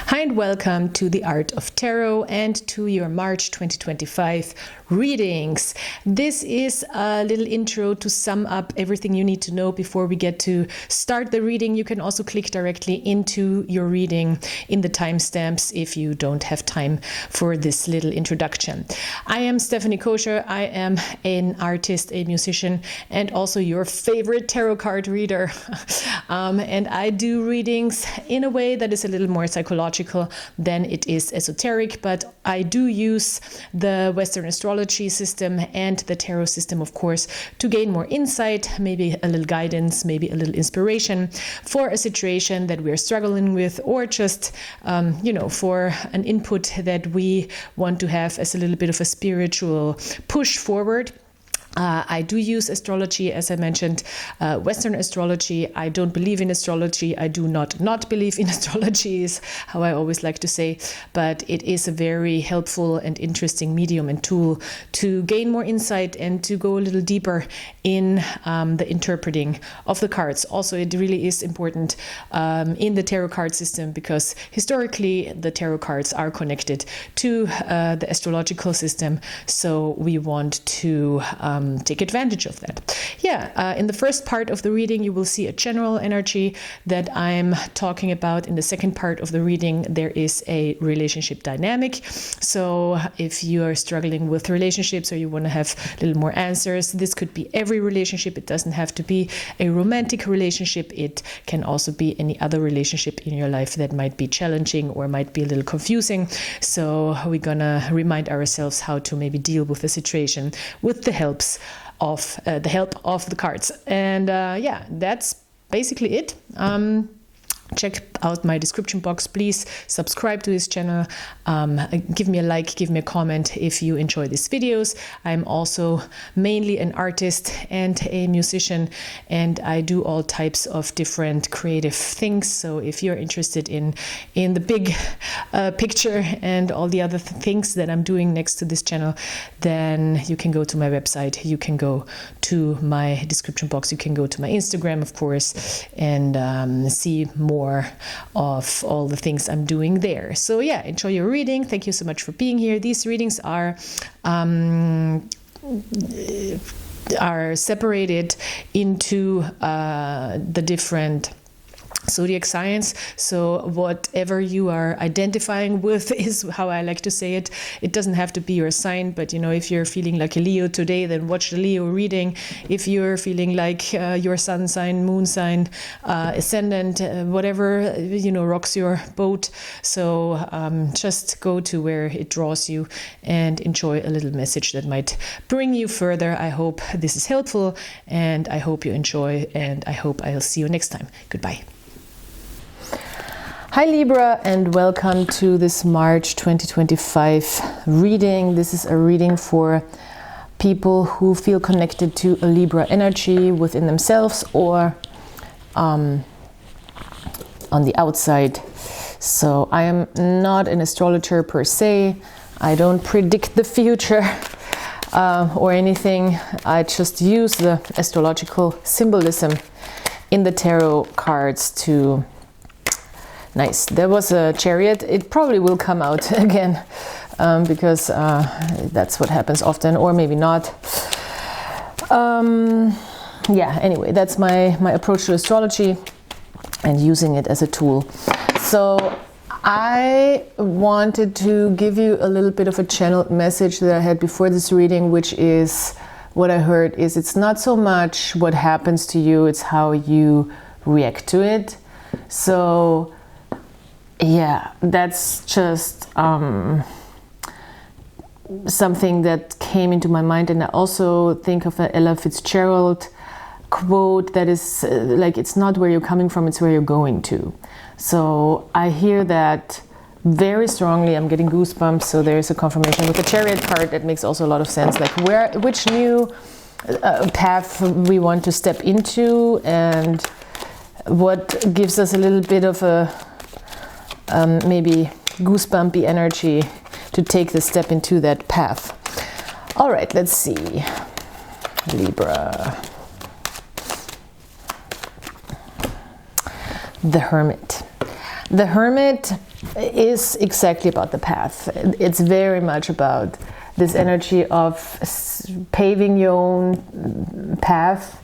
Hi and welcome to the Art of Tarot and to your March 2025 readings. This is a little intro to sum up everything you need to know before we get to start the reading. You can also click directly into your reading in the timestamps if you don't have time for this little introduction. I am Stephanie Kosher. I am an artist, a musician, and also your favorite tarot card reader. And I do readings in a way that is a little more psychological than it is esoteric, but I do use the Western astrology system and the tarot system, of course, to gain more insight, maybe a little guidance, maybe a little inspiration for a situation that we're struggling with, or just, for an input that we want to have as a little bit of a spiritual push forward. I do use astrology, as I mentioned, Western astrology. I don't believe in astrology. I do not believe in astrology, is how I always like to say, but it is a very helpful and interesting medium and tool to gain more insight and to go a little deeper in the interpreting of the cards. Also, it really is important in the tarot card system because historically the tarot cards are connected to the astrological system, so we want to take advantage of that. In the first part of the reading, you will see a general energy that I'm talking about. In the second part of the reading, there is a relationship dynamic. So if you are struggling with relationships or you want to have a little more answers, this could be every relationship. It doesn't have to be a romantic relationship. It can also be any other relationship in your life that might be challenging or might be a little confusing. So we're gonna remind ourselves how to maybe deal with the situation with the help of the cards. And that's basically it. Check out my description box. Please subscribe to this channel. Give me a like, give me a comment if you enjoy these videos. I'm also mainly an artist and a musician, and I do all types of different creative things. So if you're interested in the big picture and all the other things that I'm doing next to this channel, then you can go to my website, you can go to my description box, you can go to my Instagram, of course, and see more of all the things I'm doing there. So enjoy your reading. Thank you so much for being here. These readings are separated into the different zodiac signs. So whatever you are identifying with is how I like to say it. It doesn't have to be your sign, but if you're feeling like a Leo today, then watch the Leo reading. If you're feeling like your sun sign, moon sign, ascendant, whatever, rocks your boat. So just go to where it draws you and enjoy a little message that might bring you further. I hope this is helpful, and I hope you enjoy, and I hope I'll see you next time. Goodbye. Hi Libra, and welcome to this March 2025 reading. This is a reading for people who feel connected to a Libra energy within themselves or on the outside. So I am not an astrologer per se. I don't predict the future or anything. I just use the astrological symbolism in the tarot cards to... Nice. There was a Chariot. It probably will come out again because that's what happens often, or maybe not. Anyway, that's my approach to astrology and using it as a tool. So I wanted to give you a little bit of a channeled message that I had before this reading, which is what I heard is it's not so much what happens to you, it's how you react to it. So that's just something that came into my mind. And I also think of an Ella Fitzgerald quote that is like, it's not where you're coming from, it's where you're going to. So I hear that very strongly. I'm getting goosebumps. So there's a confirmation with the Chariot card that makes also a lot of sense, like which new path we want to step into, and what gives us a little bit of a maybe goosebumpy energy to take the step into that path. All right, let's see. Libra. The Hermit. The Hermit is exactly about the path. It's very much about this energy of paving your own path,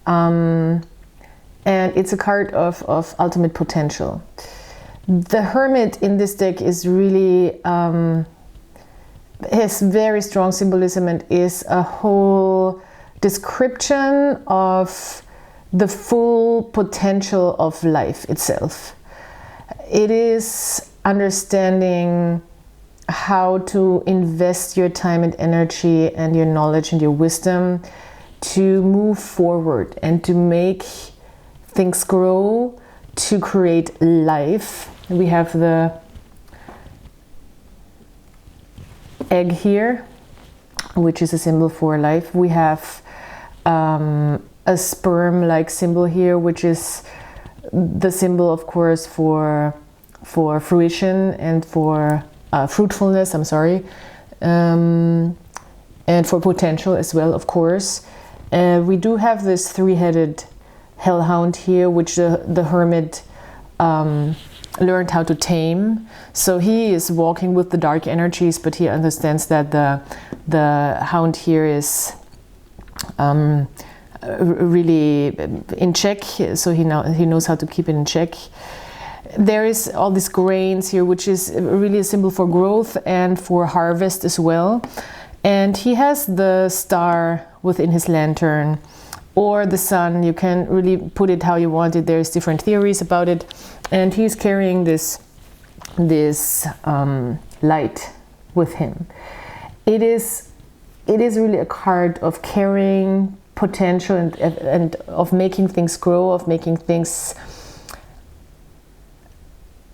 and it's a card of ultimate potential. The Hermit in this deck is really has very strong symbolism and is a whole description of the full potential of life itself. It is understanding how to invest your time and energy and your knowledge and your wisdom to move forward and to make things grow, to create life. We have the egg here, which is a symbol for life. We have a sperm-like symbol here, which is the symbol, of course, for fruition and for fruitfulness, I'm sorry, and for potential as well, of course. We do have this three-headed hellhound here, which the hermit learned how to tame. So he is walking with the dark energies, but he understands that the hound here is really in check, so he knows how to keep it in check. There is all these grains here, which is really a symbol for growth and for harvest as well. And he has the star within his lantern, or the sun. You can really put it how you want it. There's different theories about it. And he's carrying this light with him. It is really a card of carrying potential and of making things grow, of making things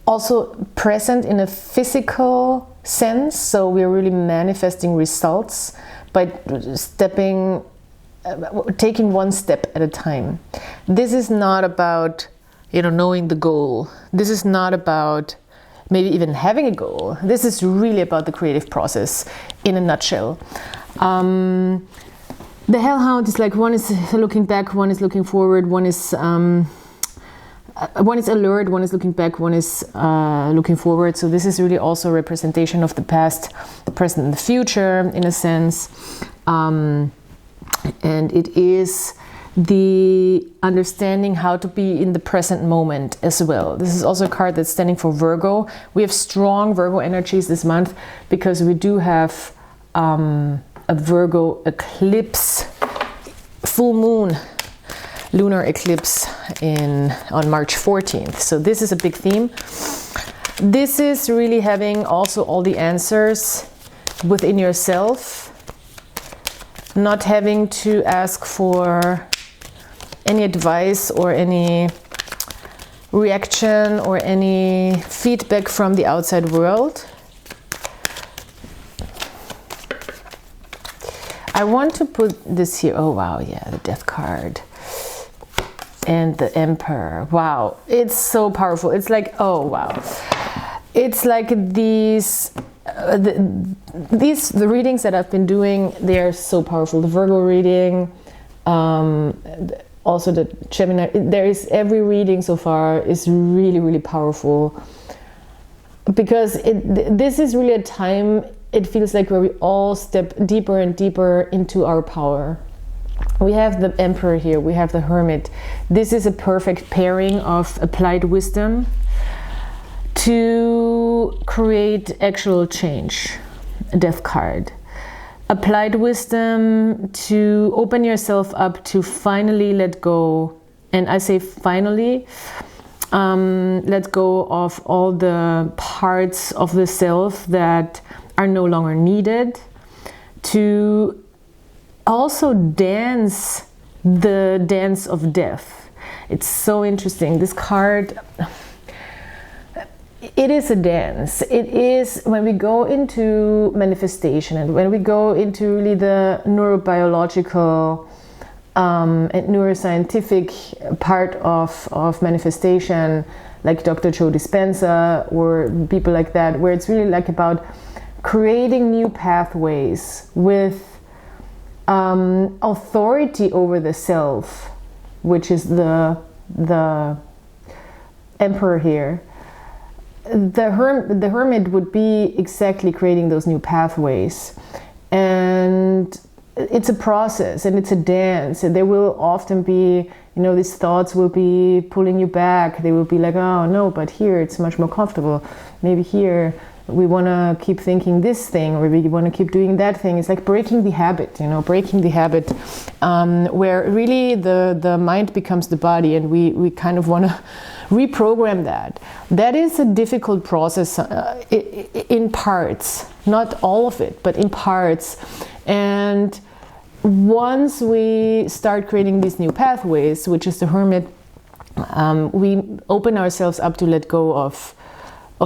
also present in a physical sense. So we're really manifesting results by taking one step at a time. This is not about, knowing the goal. This is not about maybe even having a goal. This is really about the creative process in a nutshell. The hellhound is like, one is looking back, one is looking forward, one is alert, one is looking back, one is looking forward. So this is really also a representation of the past, the present, and the future in a sense. And it is the understanding how to be in the present moment as well. This is also a card that's standing for Virgo. We have strong Virgo energies this month because we do have a Virgo eclipse, full moon, lunar eclipse on March 14th. So this is a big theme. This is really having also all the answers within yourself, not having to ask for any advice or any reaction or any feedback from the outside world. I want to put this here. Oh wow, yeah, the Death card and the Emperor. Wow, it's so powerful. It's like, oh wow, it's like these the readings that I've been doing, they are so powerful. The Virgo reading, also the Gemini. Every reading so far is really, really powerful, because this is really a time, it feels like, where we all step deeper and deeper into our power. We have the Emperor here, we have the Hermit. This is a perfect pairing of applied wisdom to create actual change. Death card. Applied wisdom to open yourself up to finally let go. And I say finally, let go of all the parts of the self that are no longer needed, to also dance the dance of death. It's so interesting. This card, it is a dance. It is, when we go into manifestation and when we go into really the neurobiological and neuroscientific part of manifestation, like Dr. Joe Dispenza or people like that, where it's really like about creating new pathways with authority over the self, which is the Emperor here. the hermit would be exactly creating those new pathways. And it's a process and it's a dance, and there will often be, you know, these thoughts will be pulling you back. They will be like, oh no, but here it's much more comfortable. Maybe here we want to keep thinking this thing, or we want to keep doing that thing. It's like breaking the habit, you know, breaking the habit, where really the mind becomes the body, and we kind of want to reprogram that. That is a difficult process in parts, not all of it, but in parts. And once we start creating these new pathways, which is the hermit, we open ourselves up to let go of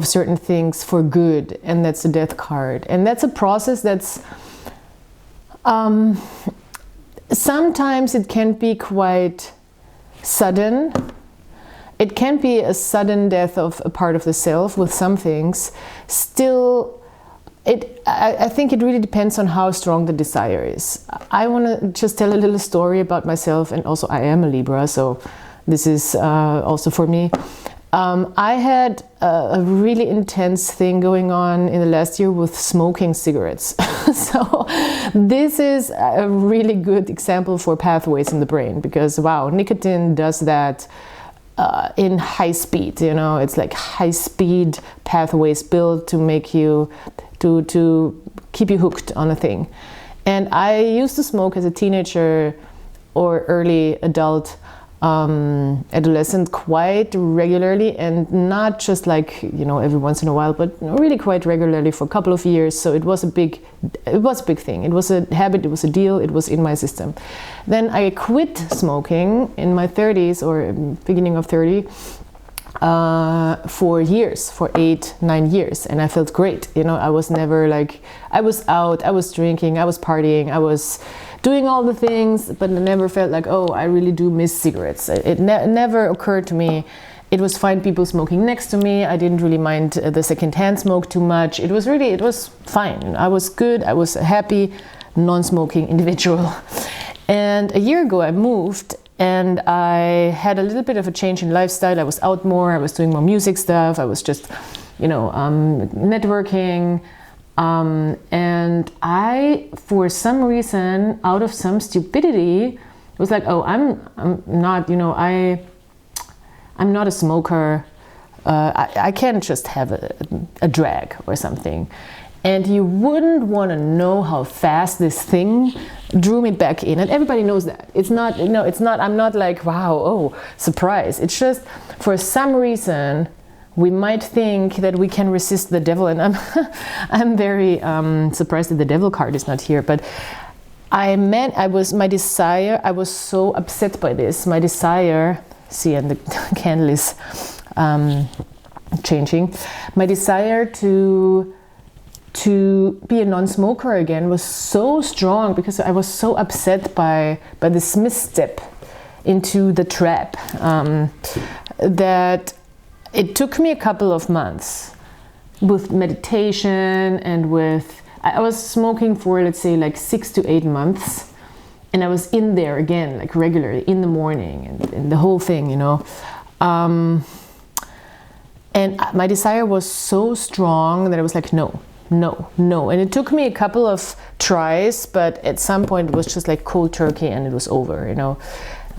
certain things for good, and that's the death card. And that's a process that's sometimes it can be quite sudden. It can be a sudden death of a part of the self with some things. Still, I think it really depends on how strong the desire is. I want to just tell a little story about myself, and also I am a Libra, so this is also for me. I had a really intense thing going on in the last year with smoking cigarettes. So this is a really good example for pathways in the brain, because wow, nicotine does that in high speed, you know, it's like high speed pathways built to make you, to keep you hooked on a thing. And I used to smoke as a teenager or early adult, adolescent, quite regularly, and not just like, you know, every once in a while, but really quite regularly for a couple of years. So it was a big thing. It was a habit, it was a deal, it was in my system. Then I quit smoking in my 30s or beginning of 30 for years, for 8-9 years, and I felt great. You know, I was never like, I was out, I was drinking, I was partying, I was doing all the things, but I never felt like, oh, I really do miss cigarettes. It never occurred to me. It was fine people smoking next to me. I didn't really mind the secondhand smoke too much. It was fine. I was good. I was a happy, non-smoking individual. And a year ago I moved, and I had a little bit of a change in lifestyle. I was out more. I was doing more music stuff. I was just, you know, networking. And I, for some reason, out of some stupidity, was like, oh, I'm not, you know, I'm not a smoker. I can't just have a drag or something. And you wouldn't want to know how fast this thing drew me back in. And everybody knows that. It's not, you know, it's not, I'm not like, wow, oh, surprise. It's just, for some reason, we might think that we can resist the devil, and I'm very surprised that the devil card is not here. But I was so upset by this. My desire, see, and the candle is changing. My desire to be a non-smoker again was so strong, because I was so upset by this misstep into the trap, that it took me a couple of months with meditation and I was smoking for, let's say, like 6 to 8 months. And I was in there again, like regularly in the morning and the whole thing, you know. And my desire was so strong that I was like, no. And it took me a couple of tries, but at some point it was just like cold turkey and it was over, you know,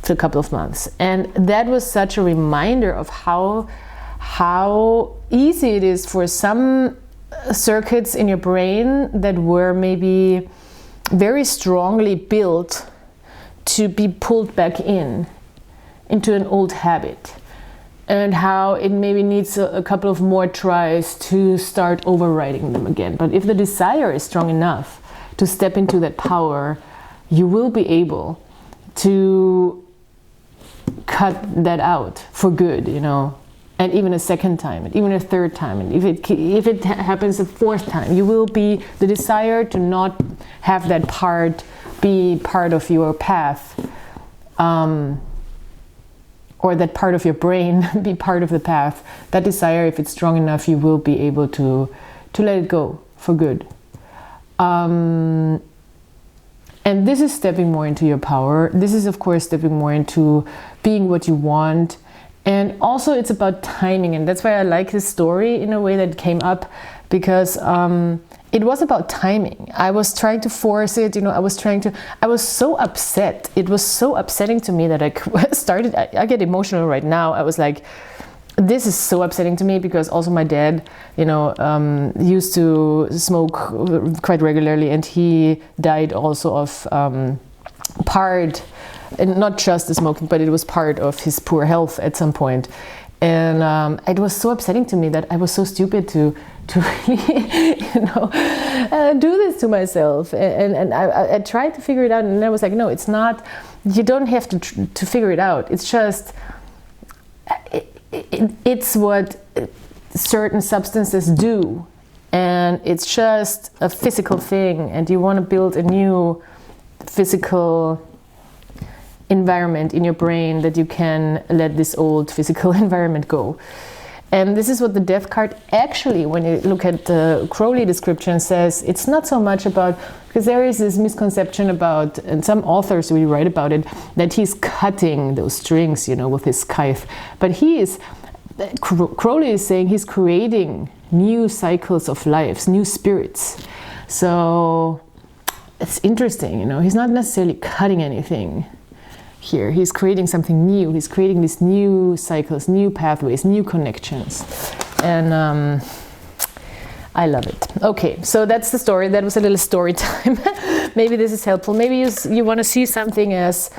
for a couple of months. And that was such a reminder of how easy it is for some circuits in your brain that were maybe very strongly built to be pulled back into an old habit, and how it maybe needs a couple of more tries to start overriding them again. But if the desire is strong enough to step into that power, you will be able to cut that out for good, you know. And even a second time, and even a third time, and if it happens a fourth time, you will be, the desire to not have that part be part of your path, or that part of your brain be part of the path. That desire, if it's strong enough, you will be able to let it go for good. And this is stepping more into your power. This is, of course, stepping more into being what you want. And also it's about timing, and that's why I like this story in a way that came up, because it was about timing. I was trying to force it, you know, I was so upset. It was so upsetting to me that I get emotional right now. I was like, this is so upsetting to me, because also my dad, you know, used to smoke quite regularly, and he died also of and not just the smoking, but it was part of his poor health at some point. And it was so upsetting to me that I was so stupid to really, you know, do this to myself. And I tried to figure it out, and I was like, no, it's not, you don't have to figure it out. It's just, it's what certain substances do. And it's just a physical thing, and you want to build a new physical environment in your brain that you can let this old physical environment go. And this is what the death card actually, when you look at the Crowley description, says. It's not so much about, because there is this misconception about, and some authors really write about it, that he's cutting those strings, you know, with his scythe. But Crowley is saying he's creating new cycles of lives, new spirits. So it's interesting, you know, he's not necessarily cutting anything here. He's creating something new. He's creating these new cycles, new pathways, new connections. And I love it. Okay, so that's the story. That was a little story time. Maybe this is helpful. Maybe you want to see something as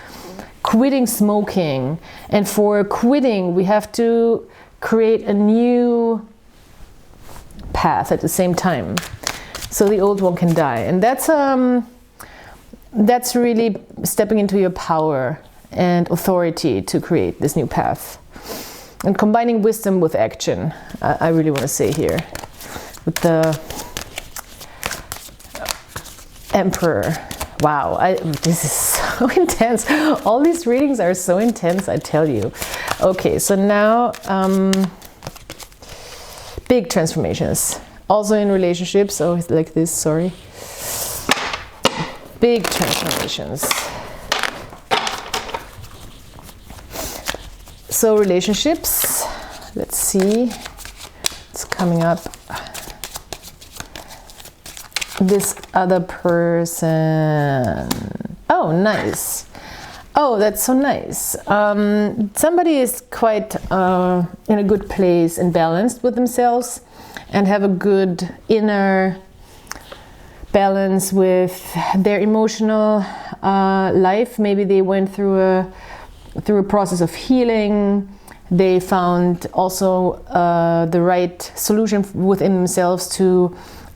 quitting smoking. And for quitting, we have to create a new path at the same time, so the old one can die. And that's really stepping into your power and authority to create this new path, and combining wisdom with action. I really want to say here with the Emperor. Wow, this is so intense. All these readings are so intense, I tell you. Okay, so now big transformations, also in relationships. So it's like this, sorry. Big transformations. So relationships, let's see, it's coming up. This other person. Oh, nice. Oh, that's so nice. Somebody is quite in a good place and balanced with themselves, and have a good inner balance with their emotional life. Maybe they went through a process of healing. They found also the right solution within themselves to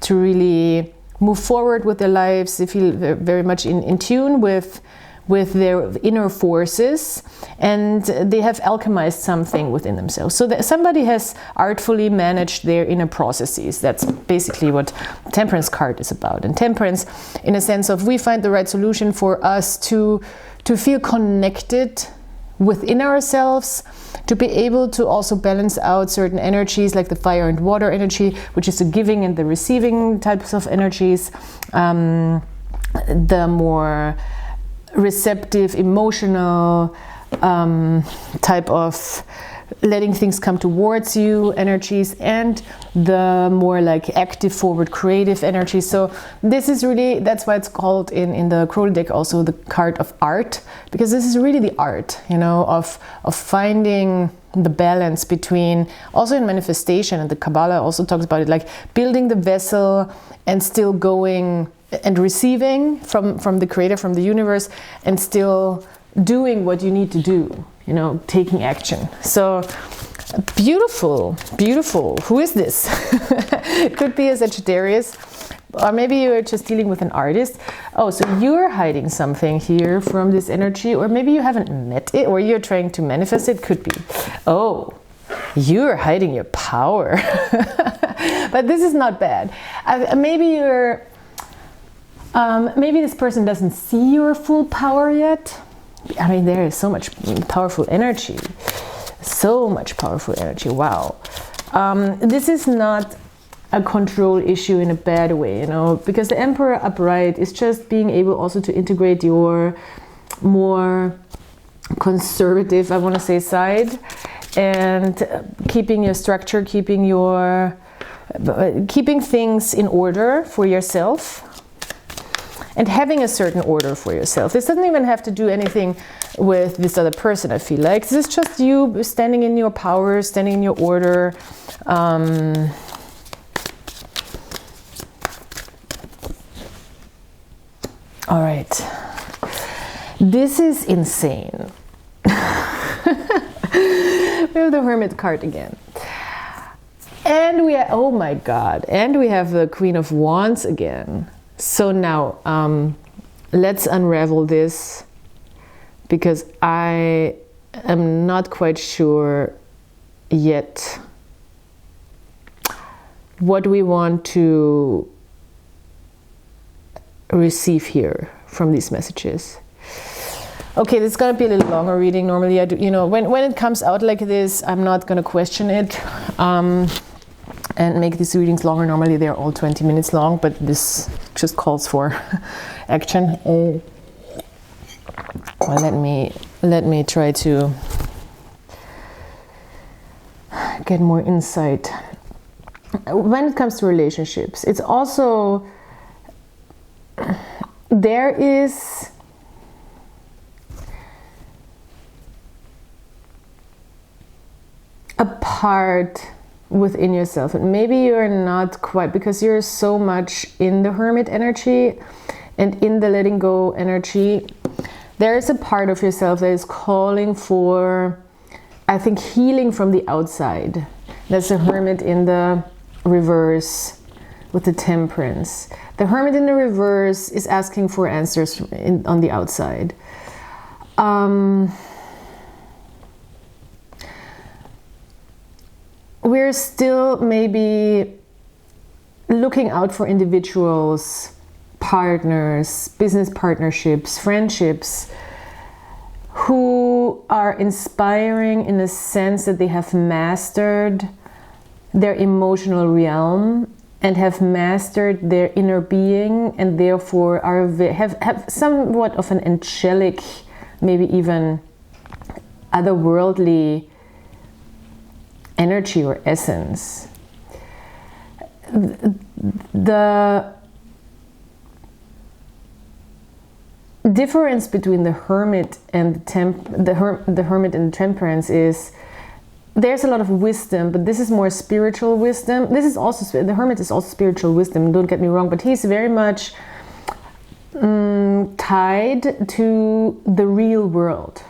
really move forward with their lives. They feel very much in tune with their inner forces, and they have alchemized something within themselves. So that somebody has artfully managed their inner processes. That's basically what Temperance card is about. And Temperance, in a sense of, we find the right solution for us to feel connected within ourselves, to be able to also balance out certain energies like the fire and water energy, which is the giving and the receiving types of energies, the more receptive, emotional type of letting things come towards you energies, and the more like active, forward, creative energies. So this is really, that's why it's called in the Crowley deck also the card of art, because this is really the art, you know, of finding the balance between, also in manifestation, and the Kabbalah also talks about it, like building the vessel and still going and receiving from the creator, from the universe, and still doing what you need to do, you know, taking action. So beautiful, beautiful. Who is this? It could be a Sagittarius, or maybe you're just dealing with an artist. Oh, so you're hiding something here from this energy, or maybe you haven't met it, or you're trying to manifest it. Could be. Oh, you're hiding your power. But this is not bad. Maybe you're maybe this person doesn't see your full power yet. I mean, there is so much powerful energy. So much powerful energy. Wow. This is not a control issue in a bad way, you know, because the Emperor upright is just being able also to integrate your more conservative, I want to say, side, and keeping your structure, keeping things in order for yourself, and having a certain order for yourself. This doesn't even have to do anything with this other person, I feel like. This is just you standing in your power, standing in your order. All right. This is insane. We have the Hermit card again. And we are, oh my God, and we have the Queen of Wands again. So now, let's unravel this, because I am not quite sure yet what we want to receive here from these messages. Okay, this is gonna be a little longer reading. Normally I do, you know, when it comes out like this, I'm not gonna question it and make these readings longer. Normally they're all 20 minutes long, but this just calls for action. Well, let me try to get more insight. When it comes to relationships, it's also, there is a part within yourself, and maybe you're not quite, because you're so much in the Hermit energy and in the letting go energy. There is a part of yourself that is calling for, I think, healing from the outside. That's the Hermit in the reverse with the Temperance. The Hermit in the reverse is asking for answers on the outside. We're still maybe looking out for individuals, partners, business partnerships, friendships, who are inspiring in the sense that they have mastered their emotional realm and have mastered their inner being, and therefore have somewhat of an angelic, maybe even otherworldly energy or essence. The difference between the Hermit and the Hermit and the Temperance is there's a lot of wisdom, but this is more spiritual wisdom. This is also, the Hermit is also spiritual wisdom, don't get me wrong, but he's very much tied to the real world.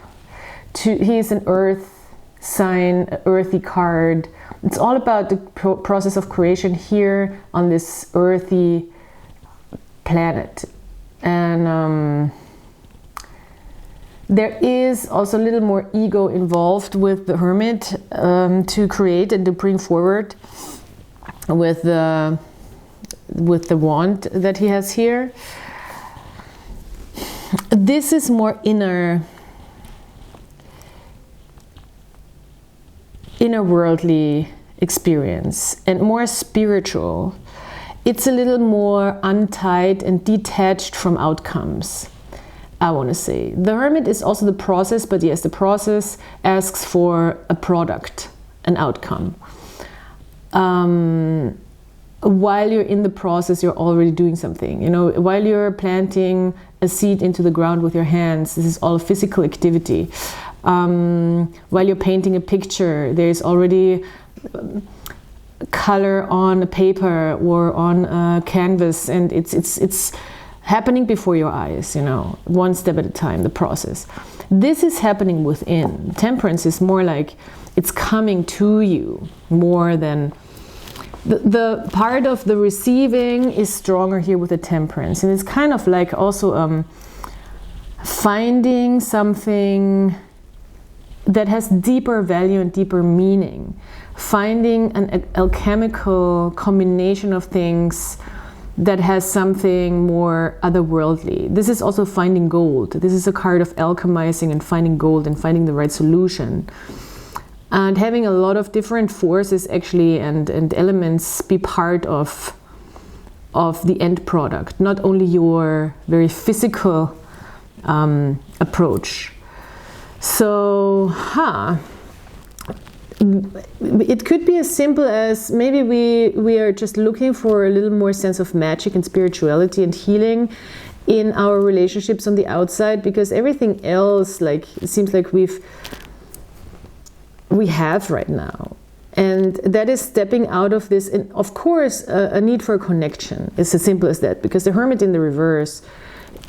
He's an earth sign, earthy card. It's all about the process of creation here on this earthy planet. And there is also a little more ego involved with the Hermit to create and to bring forward with the wand that he has here. This is more inner worldly experience and more spiritual. It's a little more untied and detached from outcomes, I want to say. The Hermit is also the process, but yes, the process asks for a product, an outcome. While you're in the process, you're already doing something. You know, while you're planting a seed into the ground with your hands, this is all physical activity. While you're painting a picture, there's already color on a paper or on a canvas, and it's happening before your eyes, you know, one step at a time, the process. This is happening within. Temperance is more like it's coming to you more than the part of the receiving is stronger here with the Temperance, and it's kind of like also finding something that has deeper value and deeper meaning, finding an alchemical combination of things that has something more otherworldly. This is also finding gold. This is a card of alchemizing and finding gold and finding the right solution. And having a lot of different forces actually and elements be part of the end product, not only your very physical approach. So, it could be as simple as maybe we are just looking for a little more sense of magic and spirituality and healing in our relationships on the outside, because everything else, like, it seems like we have right now. And that is stepping out of this, and of course a need for a connection. It's as simple as that, because the Hermit in the reverse,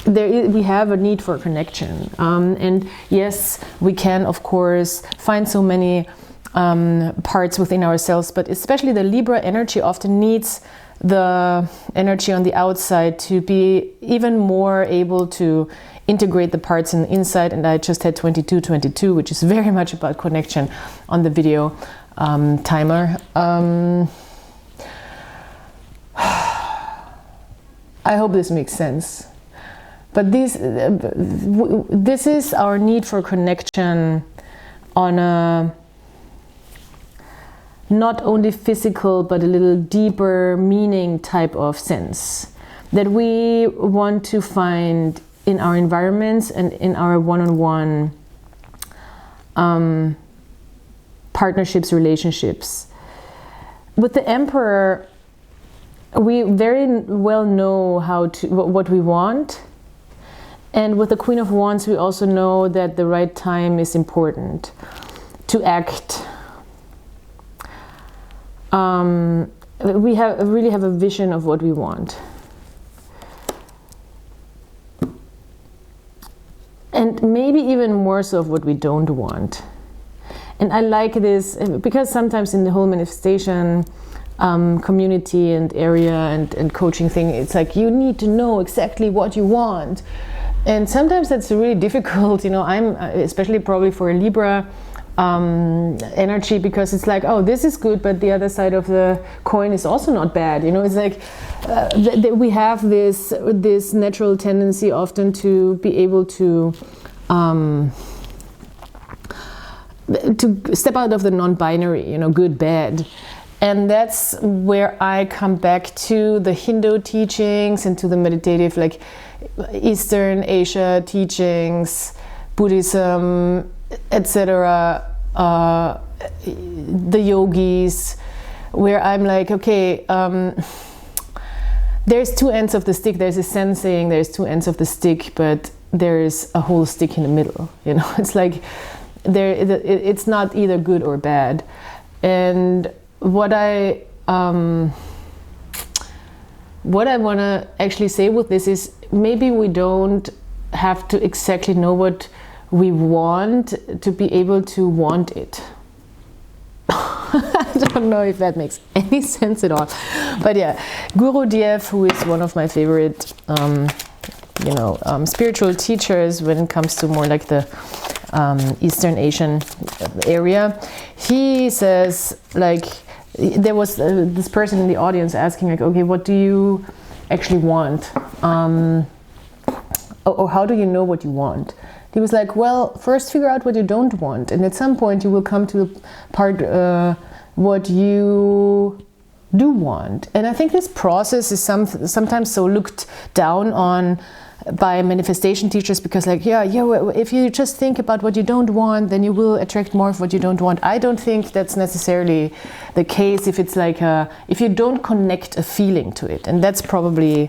we have a need for a connection. And yes, we can of course find so many parts within ourselves, but especially the Libra energy often needs the energy on the outside to be even more able to integrate the parts in the inside. And I just had 2222, which is very much about connection on the video timer. I hope this makes sense. But this is our need for connection on a not only physical but a little deeper meaning type of sense that we want to find in our environments and in our one-on-one partnerships, relationships. With the Emperor, we very well know what we want, and with the Queen of Wands we also know that the right time is important to act. We really have a vision of what we want. And maybe even more so of what we don't want. And I like this because sometimes in the whole manifestation community and area and coaching thing, it's like you need to know exactly what you want. And sometimes that's really difficult, you know. I'm especially probably for a Libra energy, because it's like, oh, this is good, but the other side of the coin is also not bad, you know. It's like we have this natural tendency often to be able to step out of the non-binary, you know, good, bad. And that's where I come back to the Hindu teachings and to the meditative, like Eastern Asia teachings, Buddhism, etc., the yogis, where I'm like, okay, there's two ends of the stick. There's a sense saying there's two ends of the stick, but there's a whole stick in the middle, you know. It's like it's not either good or bad. And what I want to actually say with this is, maybe we don't have to exactly know what we want to be able to want it. I don't know if that makes any sense at all. But yeah, Guru Diev, who is one of my favorite spiritual teachers when it comes to more like the Eastern Asian area, he says, like, there was this person in the audience asking, like, okay, what do you actually want? Or how do you know what you want? He was like, well, first figure out what you don't want, and at some point you will come to the part what you do want. And I think this process is sometimes so looked down on by manifestation teachers, because like, if you just think about what you don't want, then you will attract more of what you don't want. I don't think that's necessarily the case if it's like if you don't connect a feeling to it. And that's probably,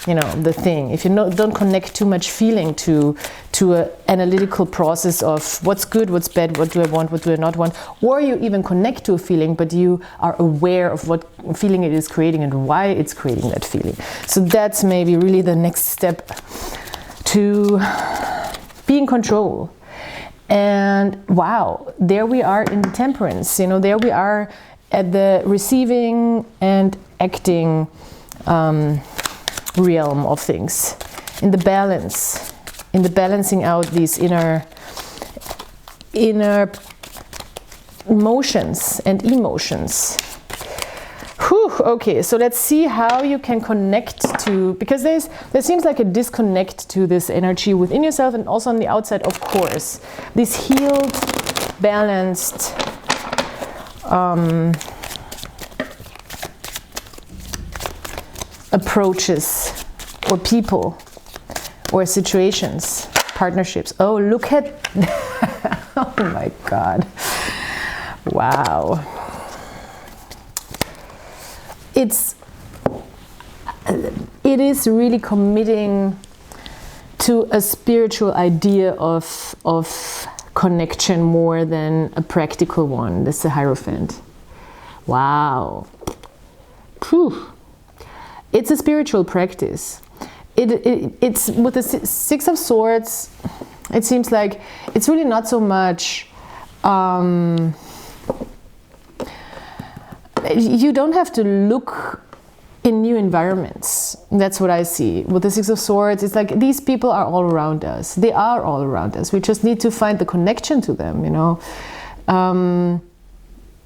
you know, the thing. If you don't connect too much feeling to an analytical process of what's good, what's bad, what do I want, what do I not want, or you even connect to a feeling, but you are aware of what feeling it is creating and why it's creating that feeling. So that's maybe really the next step to be in control. And wow, there we are in the Temperance, you know, there we are at the receiving and acting realm of things, in the balance, in the balancing out these inner motions and emotions. Whew, okay, so let's see how you can connect to, because there seems like a disconnect to this energy within yourself and also on the outside, of course. This healed, balanced approaches or people or situations, partnerships. Oh, look at oh my God, Wow. It is really committing to a spiritual idea of connection more than a practical one. That's the Hierophant. Wow. Whew. It's a spiritual practice. It's with the Six of Swords. It seems like it's really not so much. You don't have to look in new environments. That's what I see. With the Six of Swords, it's like these people are all around us. They are all around us. We just need to find the connection to them, you know.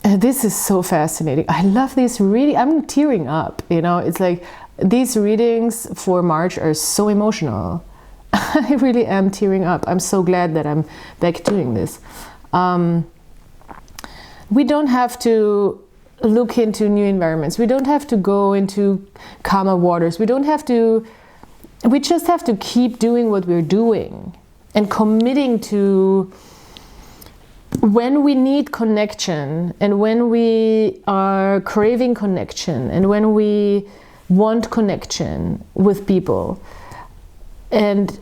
This is so fascinating. I love this reading. I'm tearing up, you know. It's like these readings for March are so emotional. I really am tearing up. I'm so glad that I'm back doing this. We don't have to look into new environments. We don't have to go into calmer waters. We just have to keep doing what we're doing and committing to when we need connection and when we are craving connection and when we want connection with people and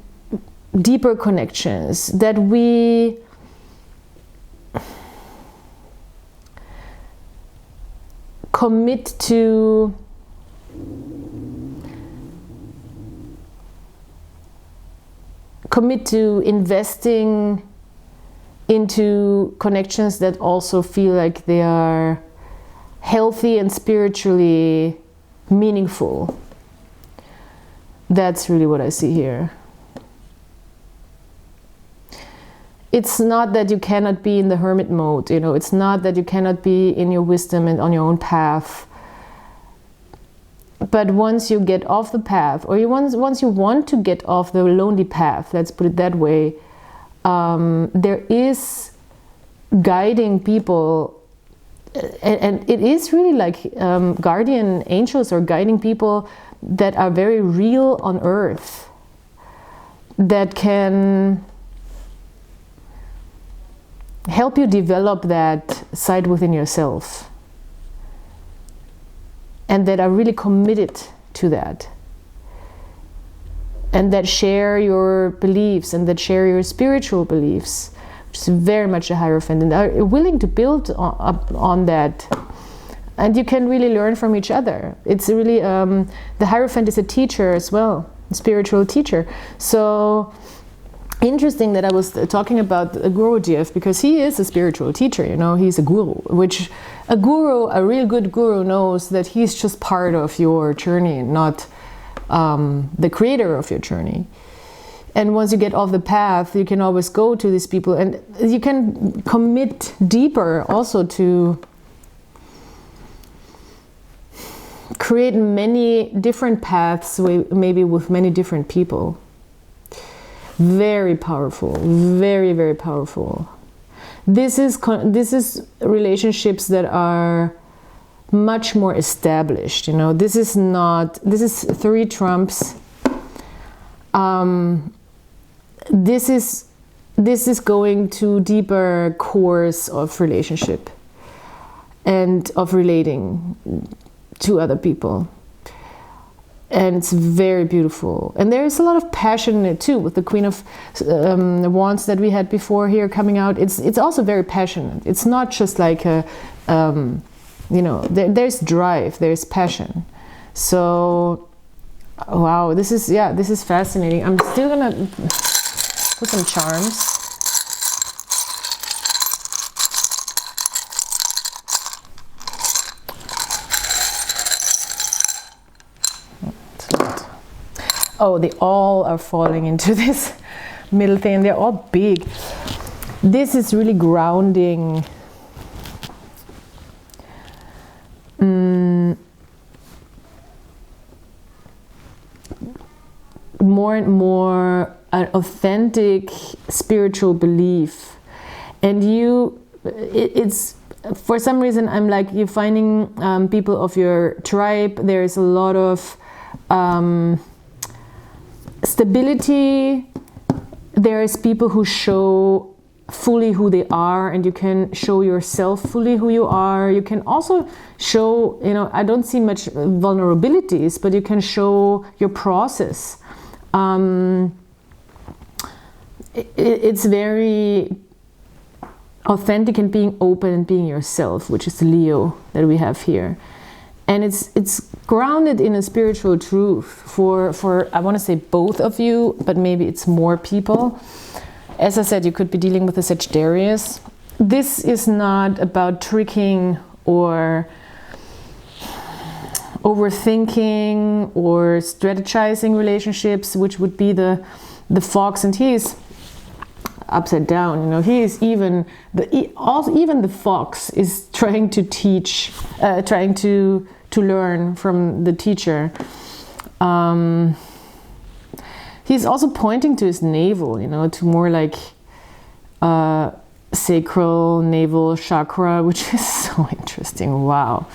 deeper connections, that we commit to investing into connections that also feel like they are healthy and spiritually meaningful. That's really what I see here. It's not that you cannot be in the hermit mode, you know, it's not that you cannot be in your wisdom and on your own path. But once you get off the path, or once you want to get off the lonely path, let's put it that way, there is guiding people, and it is really like guardian angels or guiding people that are very real on earth, that can help you develop that side within yourself, and that are really committed to that, and that share your beliefs and that share your spiritual beliefs, which is very much a Hierophant, and are willing to build up on that. And you can really learn from each other. It's really, the Hierophant is a teacher as well, a spiritual teacher. So interesting that I was talking about Guru Jeff, because he is a spiritual teacher, you know, he's a guru, which a real good guru knows that he's just part of your journey, not the creator of your journey. And once you get off the path, you can always go to these people, and you can commit deeper also to create many different paths, maybe with many different people. Very powerful, very, very powerful. This is relationships that are much more established, you know. This is 3 trumps. This is going to deeper cores of relationship and of relating to other people. And it's very beautiful. And there is a lot of passion in it too, with the Queen of Wands that we had before here coming out. It's also very passionate. It's not just like a, you know, there's drive, there's passion. So, wow, this is fascinating. I'm still gonna put some charms. Oh, they all are falling into this middle thing. They're all big. This is really grounding. More and more an authentic spiritual belief. And it's for some reason, I'm like, you're finding people of your tribe. There's a lot of stability. There's people who show fully who they are, and you can show yourself fully who you are. You can also show, you know, I don't see much vulnerabilities, but you can show your process. It's very authentic and being open and being yourself, which is the Leo that we have here. And it's grounded in a spiritual truth for I want to say both of you, but maybe it's more people. As I said, you could be dealing with a Sagittarius. This is not about tricking or overthinking or strategizing relationships, which would be the fox, and he is upside down. You know, he is even the fox is trying to teach, trying to learn from the teacher. He's also pointing to his navel, you know, to more like sacral navel chakra, which is so interesting. Wow.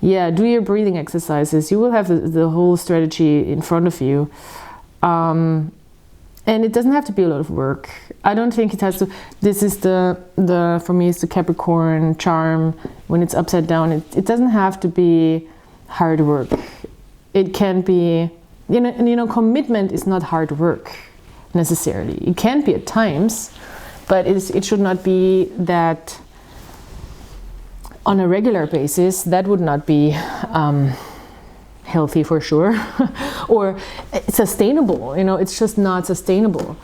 Yeah, do your breathing exercises. You will have the whole strategy in front of you. And it doesn't have to be a lot of work. I don't think it has to. This is for me, it's the Capricorn charm. When it's upside down, it doesn't have to be hard work. It can be, you know, commitment is not hard work necessarily. It can be at times, but it should not be that on a regular basis. That would not be healthy for sure, or sustainable. You know, it's just not sustainable.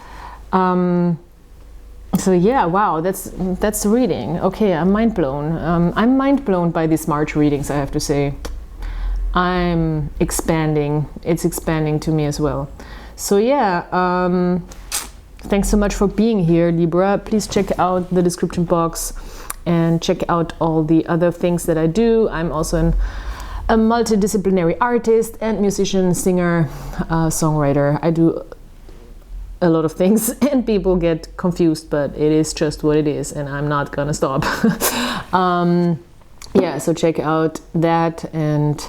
So yeah, wow, that's the reading. Okay, I'm mind blown. I'm mind blown by these March readings, I have to say. I'm expanding. It's expanding to me as well. So yeah, thanks so much for being here, Libra. Please check out the description box and check out all the other things that I do. I'm also a multidisciplinary artist and musician, singer, songwriter. I do a lot of things and people get confused, but it is just what it is, and I'm not gonna stop. Yeah, so check out that, and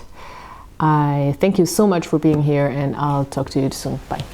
I thank you so much for being here, and I'll talk to you soon. Bye.